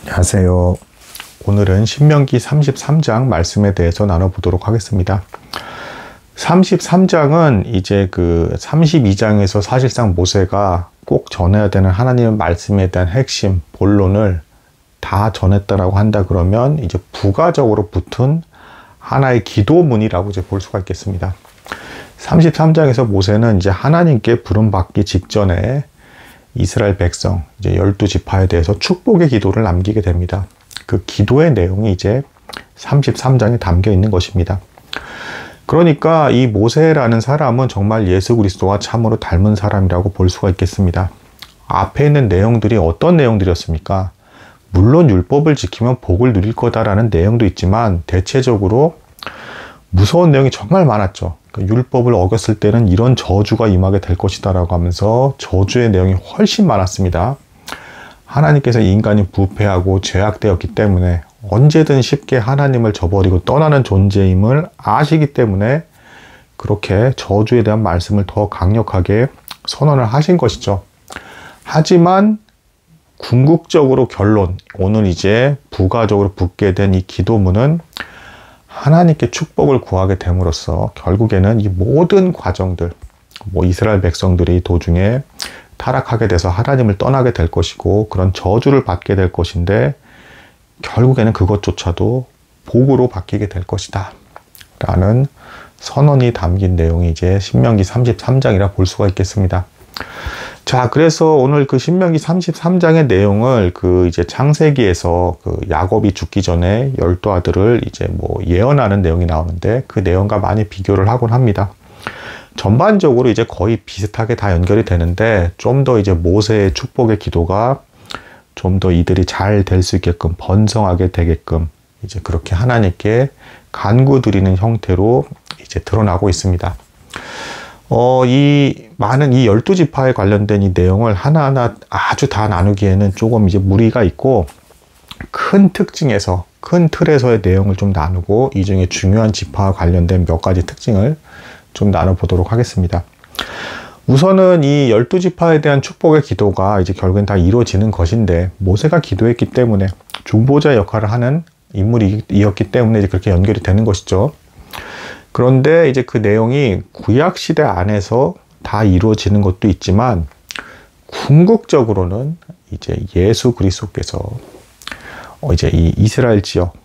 안녕하세요. 오늘은 신명기 33장 말씀에 대해서 나눠보도록 하겠습니다. 33장은 이제 그 32장에서 사실상 모세가 꼭 전해야 되는 하나님의 말씀에 대한 핵심, 본론을 다 전했다라고 한다 그러면 이제 부가적으로 붙은 하나의 기도문이라고 이제 볼 수가 있겠습니다. 33장에서 모세는 이제 하나님께 부름받기 직전에 이스라엘 백성, 이제 12지파에 대해서 축복의 기도를 남기게 됩니다. 그 기도의 내용이 이제 33장에 담겨 있는 것입니다. 그러니까 이 모세라는 사람은 정말 예수 그리스도와 참으로 닮은 사람이라고 볼 수가 있겠습니다. 앞에 있는 내용들이 어떤 내용들이었습니까? 물론 율법을 지키면 복을 누릴 거다라는 내용도 있지만 대체적으로 무서운 내용이 정말 많았죠. 율법을 어겼을 때는 이런 저주가 임하게 될 것이다 라고 하면서 저주의 내용이 훨씬 많았습니다. 하나님께서 인간이 부패하고 죄악되었기 때문에 언제든 쉽게 하나님을 저버리고 떠나는 존재임을 아시기 때문에 그렇게 저주에 대한 말씀을 더 강력하게 선언을 하신 것이죠. 하지만 궁극적으로 결론, 오늘 이제 부가적으로 붙게 된 이 기도문은 하나님께 축복을 구하게 됨으로써 결국에는 이 모든 과정들, 이스라엘 백성들이 도중에 타락하게 돼서 하나님을 떠나게 될 것이고 그런 저주를 받게 될 것인데 결국에는 그것조차도 복으로 바뀌게 될 것이다 라는 선언이 담긴 내용이 이제 신명기 33장이라 볼 수가 있겠습니다. 자, 그래서 오늘 그 신명기 33장의 내용을 그 이제 창세기에서 그 야곱이 죽기 전에 12 아들을 이제 예언하는 내용이 나오는데 그 내용과 많이 비교를 하곤 합니다. 전반적으로 이제 거의 비슷하게 다 연결이 되는데 좀 더 이제 모세의 축복의 기도가 좀 더 이들이 잘 될 수 있게끔 번성하게 되게끔 이제 그렇게 하나님께 간구드리는 형태로 이제 드러나고 있습니다. 이 많은 이 12지파에 관련된 이 내용을 하나하나 아주 다 나누기에는 조금 이제 무리가 있고 큰 특징에서, 큰 틀에서의 내용을 좀 나누고 이 중에 중요한 지파와 관련된 몇 가지 특징을 좀 나눠보도록 하겠습니다. 우선은 이 12지파에 대한 축복의 기도가 이제 결국엔 다 이루어지는 것인데 모세가 기도했기 때문에 중보자 역할을 하는 인물이었기 때문에 이제 그렇게 연결이 되는 것이죠. 그런데 이제 그 내용이 구약 시대 안에서 다 이루어지는 것도 있지만 궁극적으로는 이제 예수 그리스도께서 이제 이 이스라엘 지역,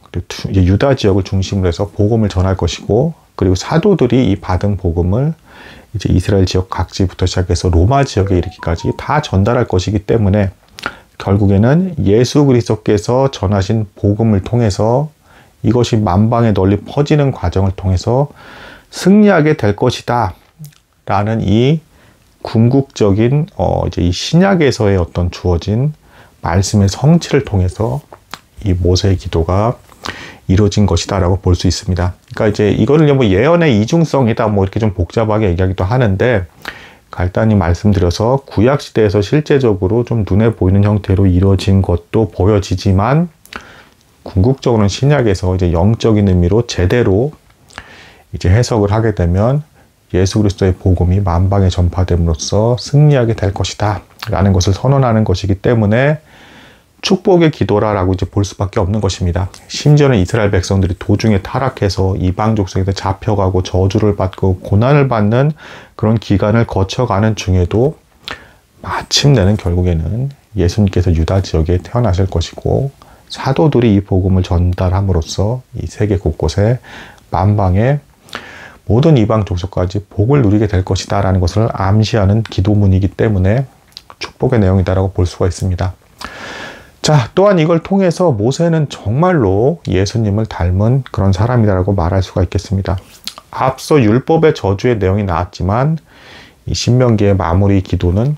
이제 유다 지역을 중심으로 해서 복음을 전할 것이고 그리고 사도들이 이 받은 복음을 이제 이스라엘 지역 각지부터 시작해서 로마 지역에 이르기까지 다 전달할 것이기 때문에 결국에는 예수 그리스도께서 전하신 복음을 통해서 이것이 만방에 널리 퍼지는 과정을 통해서 승리하게 될 것이다 라는 이 궁극적인 이제 이 신약에서의 어떤 주어진 말씀의 성취를 통해서 이 모세의 기도가 이루어진 것이다 라고 볼 수 있습니다. 그러니까 이제 이거를 예언의 이중성이다 이렇게 좀 복잡하게 얘기하기도 하는데 간단히 말씀드려서 구약 시대에서 실제적으로 좀 눈에 보이는 형태로 이루어진 것도 보여지지만 궁극적으로는 신약에서 이제 영적인 의미로 제대로 이제 해석을 하게 되면 예수 그리스도의 복음이 만방에 전파됨으로써 승리하게 될 것이다 라는 것을 선언하는 것이기 때문에 축복의 기도라고 이제 볼 수밖에 없는 것입니다. 심지어는 이스라엘 백성들이 도중에 타락해서 이방 족속에서 잡혀가고 저주를 받고 고난을 받는 그런 기간을 거쳐가는 중에도 마침내는 결국에는 예수님께서 유다 지역에 태어나실 것이고 사도들이 이 복음을 전달함으로써 이 세계 곳곳에 만방에 모든 이방 족속까지 복을 누리게 될 것이다 라는 것을 암시하는 기도문이기 때문에 축복의 내용이다라고 볼 수가 있습니다. 자, 또한 이걸 통해서 모세는 정말로 예수님을 닮은 그런 사람이라고 말할 수가 있겠습니다. 앞서 율법의 저주의 내용이 나왔지만 이 신명기의 마무리 기도는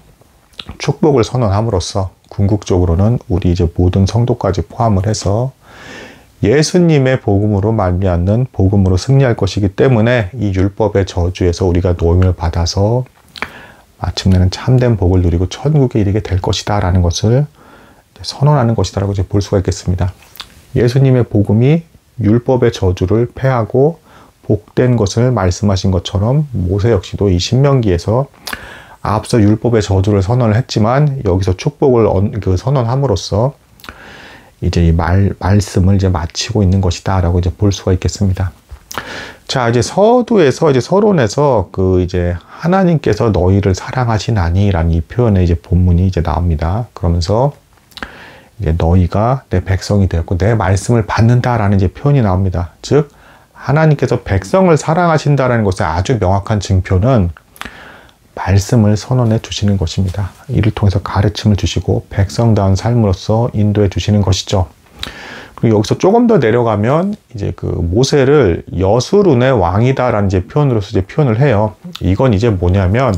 축복을 선언함으로써 궁극적으로는 우리 이제 모든 성도까지 포함을 해서 예수님의 복음으로 말미암는 복음으로 승리할 것이기 때문에 이 율법의 저주에서 우리가 노임을 받아서 마침내는 참된 복을 누리고 천국에 이르게 될 것이다 라는 것을 선언하는 것이다 라고 이제 볼 수가 있겠습니다. 예수님의 복음이 율법의 저주를 패하고 복된 것을 말씀하신 것처럼 모세 역시도 이 신명기에서 앞서 율법의 저주를 선언을 했지만 여기서 축복을 선언함으로써 이제 이 말씀을 이제 마치고 있는 것이다라고 이제 볼 수가 있겠습니다. 자, 이제 서두에서 이제 서론에서 그 이제 하나님께서 너희를 사랑하시나니라는 이 표현의 이제 본문이 이제 나옵니다. 그러면서 이제 너희가 내 백성이 되었고 내 말씀을 받는다라는 이제 표현이 나옵니다. 즉 하나님께서 백성을 사랑하신다라는 것의 아주 명확한 증표는 말씀을 선언해 주시는 것입니다. 이를 통해서 가르침을 주시고 백성다운 삶으로서 인도해 주시는 것이죠. 그리고 여기서 조금 더 내려가면 이제 그 모세를 여수룬의 왕이다라는 이제 표현으로서 이제 표현을 해요. 이건 이제 뭐냐면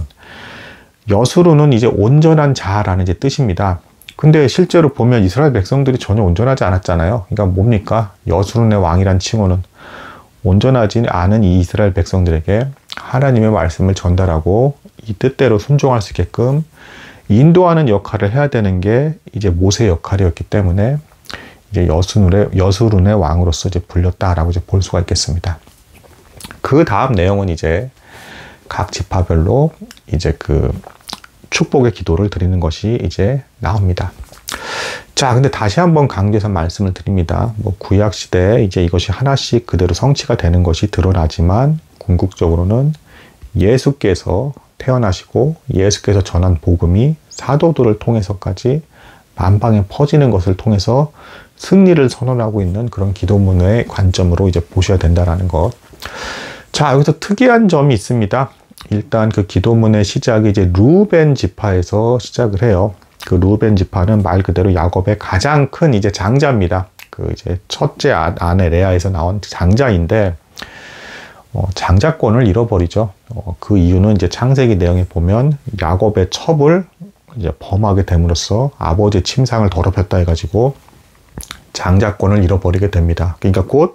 여수룬은 이제 온전한 자라는 이제 뜻입니다. 근데 실제로 보면 이스라엘 백성들이 전혀 온전하지 않았잖아요. 그러니까 뭡니까? 여수룬의 왕이란 칭호는 온전하지 않은 이 이스라엘 백성들에게 하나님의 말씀을 전달하고 이 뜻대로 순종할 수 있게끔 인도하는 역할을 해야 되는 게 이제 모세의 역할이었기 때문에 이제 여수룬의 왕으로서 이제 불렸다라고 이제 볼 수가 있겠습니다. 그 다음 내용은 이제 각 지파별로 이제 그 축복의 기도를 드리는 것이 이제 나옵니다. 자, 근데 다시 한번 강조해서 말씀을 드립니다. 뭐 구약 시대에 이제 이것이 하나씩 그대로 성취가 되는 것이 드러나지만 궁극적으로는 예수께서 태어나시고 예수께서 전한 복음이 사도들을 통해서까지 만방에 퍼지는 것을 통해서 승리를 선언하고 있는 그런 기도문의 관점으로 이제 보셔야 된다는 것. 자, 여기서 특이한 점이 있습니다. 일단 그 기도문의 시작이 이제 르우벤 지파에서 시작을 해요. 그 르우벤 지파는 말 그대로 야곱의 가장 큰 이제 장자입니다. 그 이제 첫째 아내 레아에서 나온 장자인데 장자권을 잃어버리죠. 그 이유는 이제 창세기 내용에 보면 야곱의 첩을 이제 범하게 됨으로써 아버지의 침상을 더럽혔다 해가지고 장자권을 잃어버리게 됩니다. 그러니까 곧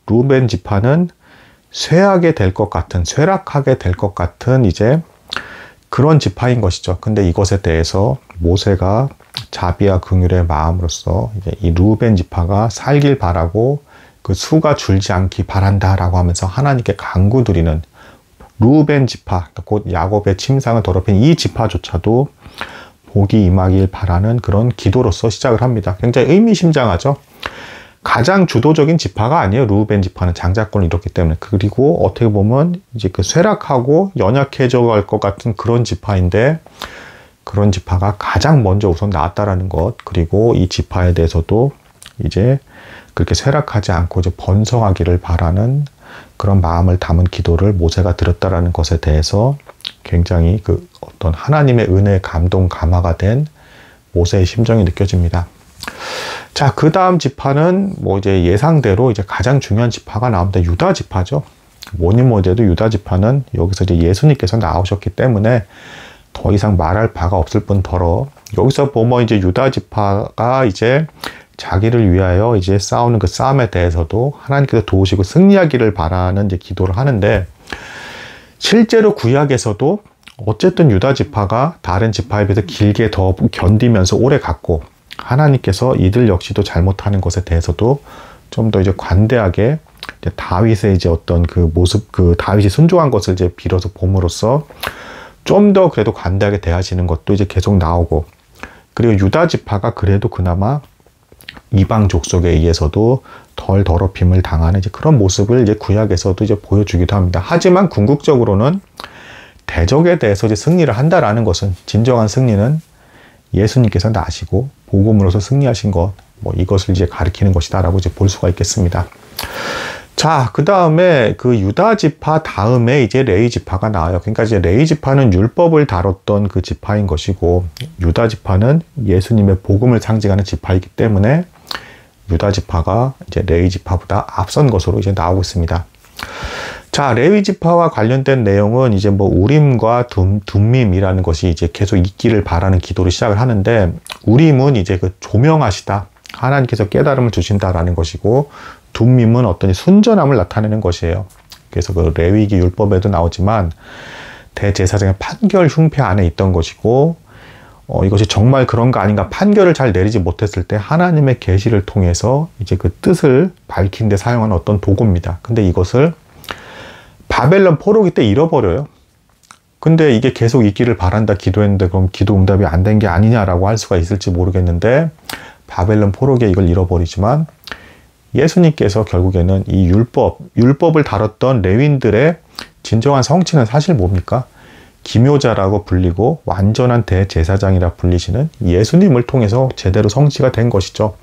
르우벤 지파는 쇠락하게 될 것 같은 이제 그런 지파인 것이죠. 근데 이것에 대해서 모세가 자비와 긍휼의 마음으로써 이제 이 르우벤 지파가 살길 바라고 그 수가 줄지 않기 바란다라고 하면서 하나님께 간구드리는 르우벤 지파, 곧 야곱의 침상을 더럽힌 이 지파조차도 복이 임하길 바라는 그런 기도로서 시작을 합니다. 굉장히 의미심장하죠. 가장 주도적인 지파가 아니에요. 르우벤 지파는 장자권을 잃었기 때문에. 그리고 어떻게 보면 이제 그 쇠락하고 연약해져 갈 것 같은 그런 지파인데 그런 지파가 가장 먼저 우선 나왔다라는 것. 그리고 이 지파에 대해서도 이제 그렇게 쇠락하지 않고 이제 번성하기를 바라는 그런 마음을 담은 기도를 모세가 드렸다라는 것에 대해서 굉장히 그 어떤 하나님의 은혜의 감동 감화가 된 모세의 심정이 느껴집니다. 자, 그 다음 지파는 뭐 이제 예상대로 이제 가장 중요한 지파가 나옵니다. 유다 지파죠. 뭐니 뭐니 해도 유다 지파는 여기서 이제 예수님께서 나오셨기 때문에 더 이상 말할 바가 없을 뿐더러 여기서 보면 이제 유다 지파가 이제 자기를 위하여 이제 싸우는 그 싸움에 대해서도 하나님께서 도우시고 승리하기를 바라는 이제 기도를 하는데 실제로 구약에서도 어쨌든 유다 지파가 다른 지파에 비해서 길게 더 견디면서 오래 갔고 하나님께서 이들 역시도 잘못하는 것에 대해서도 좀 더 이제 관대하게 이제 다윗의 이제 어떤 그 모습, 그 다윗이 순종한 것을 이제 빌어서 봄으로써 좀 더 그래도 관대하게 대하시는 것도 이제 계속 나오고 그리고 유다 지파가 그래도 그나마 이방 족속에 의해서도 덜 더럽힘을 당하는 이제 그런 모습을 이제 구약에서도 이제 보여주기도 합니다. 하지만 궁극적으로는 대적에 대해서 이제 승리를 한다라는 것은 진정한 승리는 예수님께서 나시고 복음으로서 승리하신 것, 뭐 이것을 이제 가리키는 것이다라고 이제 볼 수가 있겠습니다. 자, 그 다음에 그 유다 지파 다음에 이제 레위 지파가 나와요. 그러니까 이제 레위 지파는 율법을 다뤘던 그 지파인 것이고 유다 지파는 예수님의 복음을 상징하는 지파이기 때문에 유다 지파가 이제 레위 지파보다 앞선 것으로 이제 나오고 있습니다. 자, 레위 지파와 관련된 내용은 이제 뭐 우림과 둠밈이라는 것이 이제 계속 있기를 바라는 기도를 시작을 하는데 우림은 이제 그 조명하시다. 하나님께서 깨달음을 주신다라는 것이고 둠밈은 어떤 순전함을 나타내는 것이에요. 그래서 그 레위기 율법에도 나오지만 대제사장의 판결 흉패 안에 있던 것이고 이것이 정말 그런가 아닌가 판결을 잘 내리지 못했을 때 하나님의 계시를 통해서 이제 그 뜻을 밝힌 데 사용하는 어떤 도구입니다. 근데 이것을 바벨론 포로기 때 잃어버려요. 근데 이게 계속 있기를 바란다 기도했는데 그럼 기도 응답이 안 된 게 아니냐라고 할 수가 있을지 모르겠는데 바벨론 포로기에 이걸 잃어버리지만 예수님께서 결국에는 이 율법을 다뤘던 레위인들의 진정한 성취는 사실 뭡니까? 기묘자라고 불리고 완전한 대제사장이라 불리시는 예수님을 통해서 제대로 성취가 된 것이죠.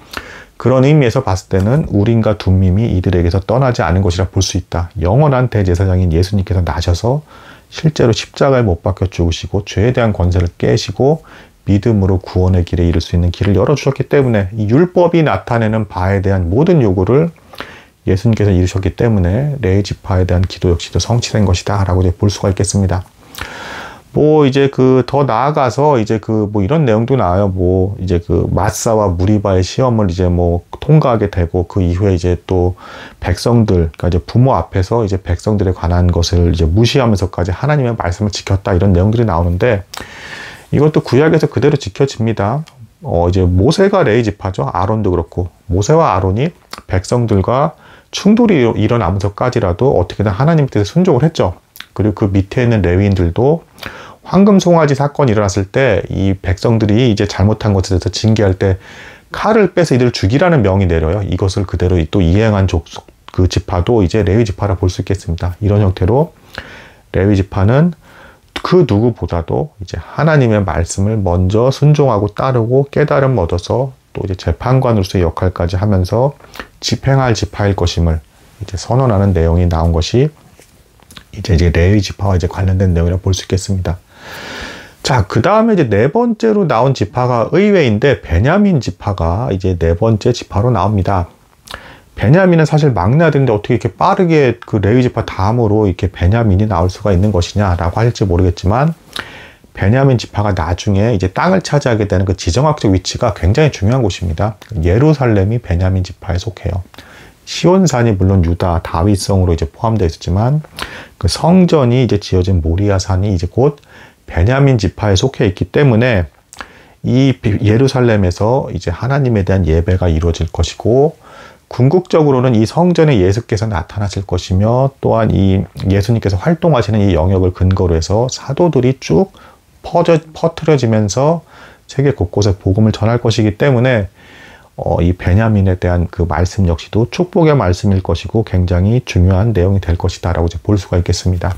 그런 의미에서 봤을 때는 우림과 둠밈이 이들에게서 떠나지 않은 것이라 볼 수 있다. 영원한 대제사장인 예수님께서 나셔서 실제로 십자가에 못 박혀 죽으시고 죄에 대한 권세를 깨시고 믿음으로 구원의 길에 이를 수 있는 길을 열어주셨기 때문에 이 율법이 나타내는 바에 대한 모든 요구를 예수님께서 이루셨기 때문에 레위 지파에 대한 기도 역시도 성취된 것이다 라고 볼 수가 있겠습니다. 뭐 이제 더 나아가서 이제 뭐 이런 내용도 나와요. 뭐 이제 마사와 무리바의 시험을 이제 뭐 통과하게 되고 그 이후에 이제 또 백성들, 그러니까 이제 부모 앞에서 이제 백성들에 관한 것을 이제 무시하면서까지 하나님의 말씀을 지켰다 이런 내용들이 나오는데 이것도 구약에서 그대로 지켜집니다. 이제 모세가 레위 지파죠. 아론도 그렇고 모세와 아론이 백성들과 충돌이 일어나면서까지라도 어떻게든 하나님 뜻에 순종을 했죠. 그리고 그 밑에 있는 레위인들도 황금 송아지 사건이 일어났을 때 이 백성들이 이제 잘못한 것에 대해서 징계할 때 칼을 빼서 이들을 죽이라는 명이 내려요. 이것을 그대로 또 이행한 그 지파도 이제 레위 지파라 볼 수 있겠습니다. 이런 형태로 레위 지파는 그 누구보다도 이제 하나님의 말씀을 먼저 순종하고 따르고 깨달음 얻어서 또 이제 재판관으로서의 역할까지 하면서 집행할 지파일 것임을 이제 선언하는 내용이 나온 것이 이제 레위 지파와 이제 관련된 내용이라고 볼 수 있겠습니다. 자, 그 다음에 이제 네 번째로 나온 지파가 의외인데 베냐민 지파가 이제 네 번째 지파로 나옵니다. 베냐민은 사실 막내 아들인데 어떻게 이렇게 빠르게 그 레위 지파 다음으로 이렇게 베냐민이 나올 수가 있는 것이냐라고 할지 모르겠지만 베냐민 지파가 나중에 이제 땅을 차지하게 되는 그 지정학적 위치가 굉장히 중요한 곳입니다. 예루살렘이 베냐민 지파에 속해요. 시온산이 물론 유다 다윗성으로 이제 포함되어 있었지만 그 성전이 이제 지어진 모리아산이 이제 곧 베냐민 지파에 속해 있기 때문에 이 예루살렘에서 이제 하나님에 대한 예배가 이루어질 것이고 궁극적으로는 이 성전에 예수께서 나타나실 것이며 또한 이 예수님께서 활동하시는 이 영역을 근거로 해서 사도들이 쭉 퍼트려지면서 세계 곳곳에 복음을 전할 것이기 때문에 이 베냐민에 대한 그 말씀 역시도 축복의 말씀일 것이고 굉장히 중요한 내용이 될 것이다 라고 이제 볼 수가 있겠습니다.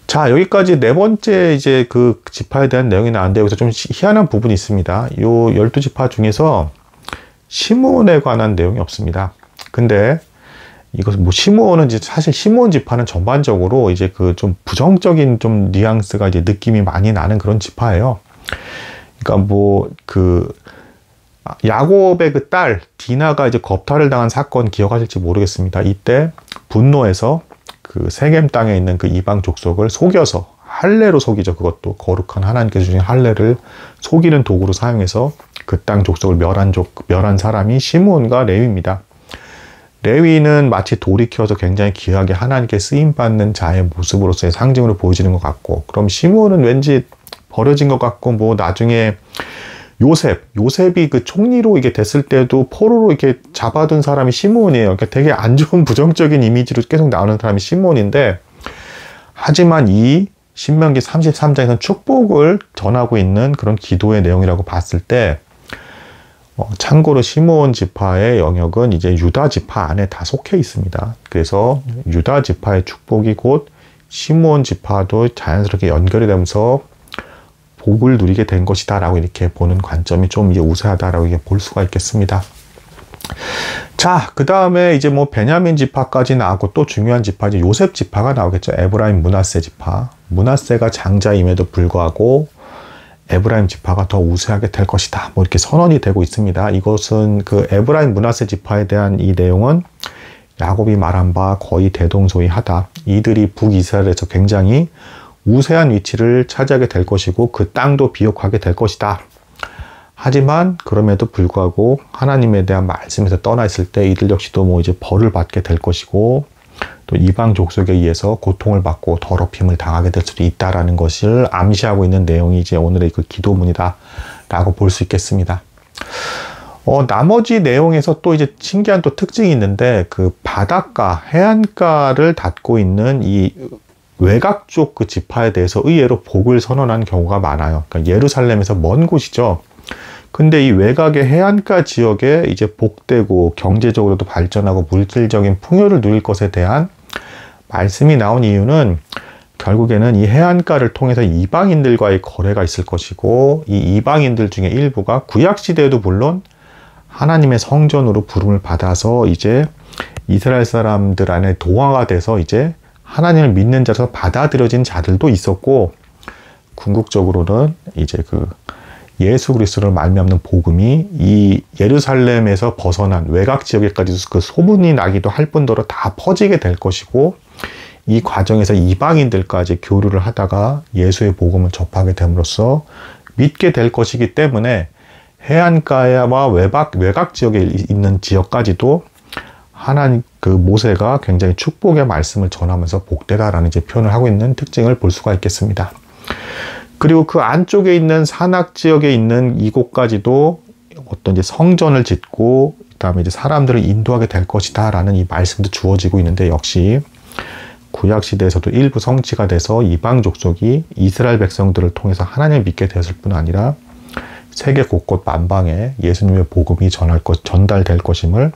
자, 여기까지 네 번째 이제 그 지파에 대한 내용이 나왔는데 여기서 좀 희한한 부분이 있습니다. 요 12지파 중에서 시므온에 관한 내용이 없습니다. 근데 이것은 뭐 시므온은 이제 사실 시므온 지파는 전반적으로 이제 그 좀 부정적인 좀 뉘앙스가 이제 느낌이 많이 나는 그런 지파예요. 그러니까 뭐 야곱의 그 딸 디나가 이제 겁탈을 당한 사건 기억하실지 모르겠습니다. 이때 분노해서 그 세겜 땅에 있는 그 이방 족속을 속여서 할례로 속이죠. 그것도 거룩한 하나님께서 주신 할례를 속이는 도구로 사용해서 그 땅 족속을 멸한 사람이 시므온과 레위입니다. 레위는 마치 돌이켜서 굉장히 귀하게 하나님께 쓰임받는 자의 모습으로서의 상징으로 보여지는 것 같고, 그럼 시므온은 왠지 버려진 것 같고, 뭐 나중에 요셉이 그 총리로 이게 됐을 때도 포로로 이렇게 잡아둔 사람이 시므온이에요. 그러니까 되게 안 좋은 부정적인 이미지로 계속 나오는 사람이 시므온인데, 하지만 이 신명기 33장에서는 축복을 전하고 있는 그런 기도의 내용이라고 봤을 때, 참고로 시므온 지파의 영역은 이제 유다 지파 안에 다 속해 있습니다. 그래서 유다 지파의 축복이 곧 시므온 지파도 자연스럽게 연결이 되면서 복을 누리게 된 것이다 라고 이렇게 보는 관점이 좀 이제 우세하다라고 이렇게 볼 수가 있겠습니다. 자, 그 다음에 이제 뭐 베냐민 지파까지 나왔고 또 중요한 지파 이제 요셉 지파가 나오겠죠. 에브라임 므낫세 지파. 므낫세가 장자임에도 불구하고 에브라임 지파가 더 우세하게 될 것이다. 뭐 이렇게 선언이 되고 있습니다. 이것은 그 에브라임 므낫세 지파에 대한 이 내용은 야곱이 말한 바 거의 대동소이하다. 이들이 북이스라엘에서 굉장히 우세한 위치를 차지하게 될 것이고 그 땅도 비옥하게 될 것이다. 하지만 그럼에도 불구하고 하나님에 대한 말씀에서 떠나 있을 때 이들 역시도 뭐 이제 벌을 받게 될 것이고 또 이방 족속에 의해서 고통을 받고 더럽힘을 당하게 될 수도 있다라는 것을 암시하고 있는 내용이 이제 오늘의 그 기도문이다 라고 볼 수 있겠습니다. 나머지 내용에서 또 이제 신기한 또 특징이 있는데 그 바닷가, 해안가를 닫고 있는 이 외곽 쪽 그 지파에 대해서 의외로 복을 선언한 경우가 많아요. 그러니까 예루살렘에서 먼 곳이죠. 근데 이 외곽의 해안가 지역에 이제 복되고 경제적으로도 발전하고 물질적인 풍요를 누릴 것에 대한 말씀이 나온 이유는 결국에는 이 해안가를 통해서 이방인들과의 거래가 있을 것이고, 이 이방인들 중에 일부가 구약시대에도 물론 하나님의 성전으로 부름을 받아서 이제 이스라엘 사람들 안에 동화가 돼서 이제 하나님을 믿는 자로 받아들여진 자들도 있었고, 궁극적으로는 이제 그 예수 그리스도를 말미암는 복음이 이 예루살렘에서 벗어난 외곽 지역에까지 그 소문이 나기도 할 뿐더러 다 퍼지게 될 것이고, 이 과정에서 이방인들까지 교류를 하다가 예수의 복음을 접하게 됨으로써 믿게 될 것이기 때문에 해안가와 외곽 지역에 있는 지역까지도 하나님 그 모세가 굉장히 축복의 말씀을 전하면서 복되다라는 이제 표현을 하고 있는 특징을 볼 수가 있겠습니다. 그리고 그 안쪽에 있는 산악 지역에 있는 이곳까지도 어떤 이제 성전을 짓고 그다음에 이제 사람들을 인도하게 될 것이다라는 이 말씀도 주어지고 있는데, 역시 구약 시대에서도 일부 성취가 돼서 이방 족속이 이스라엘 백성들을 통해서 하나님을 믿게 되었을 뿐 아니라 세계 곳곳 만방에 예수님의 복음이 전달될 것임을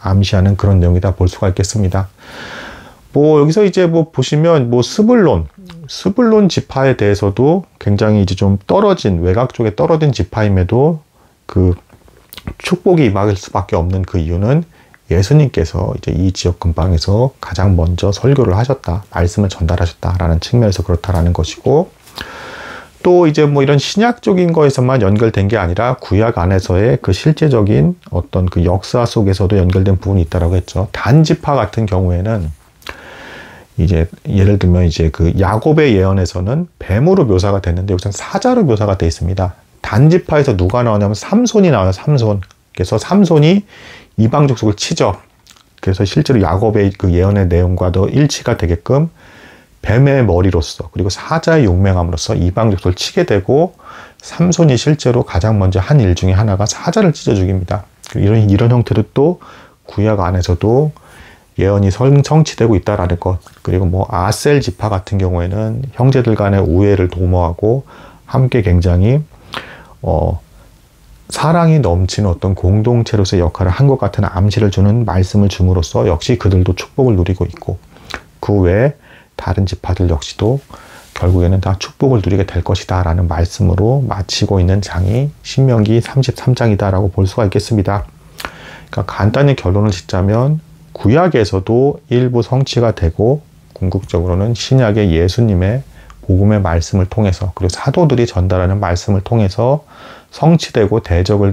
암시하는 그런 내용이다 볼 수가 있겠습니다. 여기서 이제 보시면 스불론 지파에 대해서도 굉장히 이제 좀 떨어진 외곽 쪽에 떨어진 지파임에도 그 축복이 임할 수밖에 없는 그 이유는 예수님께서 이제 이 지역 근방에서 가장 먼저 설교를 하셨다, 말씀을 전달하셨다라는 측면에서 그렇다라는 것이고, 또 이제 이런 신약적인 거에서만 연결된 게 아니라 구약 안에서의 그 실제적인 어떤 그 역사 속에서도 연결된 부분이 있다라고 했죠. 단지파 같은 경우에는 이제 예를 들면 이제 그 야곱의 예언에서는 뱀으로 묘사가 됐는데 여기서는 사자로 묘사가 되어 있습니다. 단지파에서 누가 나오냐면 삼손이 나와요. 삼손. 그래서 삼손이 이방 족속을 치죠. 그래서 실제로 야곱의 그 예언의 내용과도 일치가 되게끔 뱀의 머리로서 그리고 사자의 용맹함으로써 이방 족속을 치게 되고, 삼손이 실제로 가장 먼저 한 일 중에 하나가 사자를 찢어 죽입니다. 이런 형태로 또 구약 안에서도 예언이 성취되고 있다라는 것. 그리고 아셀 지파 같은 경우에는 형제들 간의 우애를 도모하고 함께 굉장히 사랑이 넘치는 어떤 공동체로서의 역할을 한 것 같은 암시를 주는 말씀을 줌으로써 역시 그들도 축복을 누리고 있고, 그 외에 다른 지파들 역시도 결국에는 다 축복을 누리게 될 것이다 라는 말씀으로 마치고 있는 장이 신명기 33장이다 라고 볼 수가 있겠습니다. 그러니까 간단히 결론을 짓자면 구약에서도 일부 성취가 되고, 궁극적으로는 신약의 예수님의 복음의 말씀을 통해서 그리고 사도들이 전달하는 말씀을 통해서 성취되고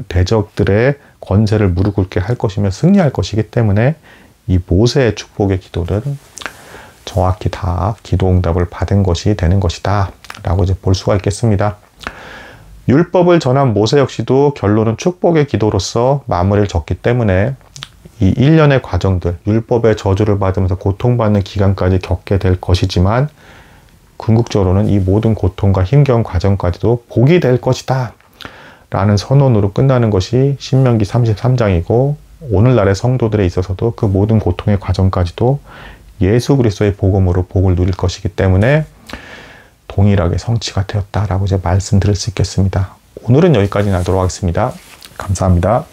대적들의 권세를 무릎 꿇게 할 것이며 승리할 것이기 때문에 이 모세의 축복의 기도는 정확히 다 기도응답을 받은 것이 되는 것이다 라고 이제 볼 수가 있겠습니다. 율법을 전한 모세 역시도 결론은 축복의 기도로서 마무리를 졌기 때문에 이 일련의 과정들, 율법의 저주를 받으면서 고통받는 기간까지 겪게 될 것이지만 궁극적으로는 이 모든 고통과 힘겨운 과정까지도 복이 될 것이다 라는 선언으로 끝나는 것이 신명기 33장이고, 오늘날의 성도들에 있어서도 그 모든 고통의 과정까지도 예수 그리스도의 복음으로 복을 누릴 것이기 때문에 동일하게 성취가 되었다라고 이제 말씀드릴 수 있겠습니다. 오늘은 여기까지 하도록 하겠습니다. 감사합니다.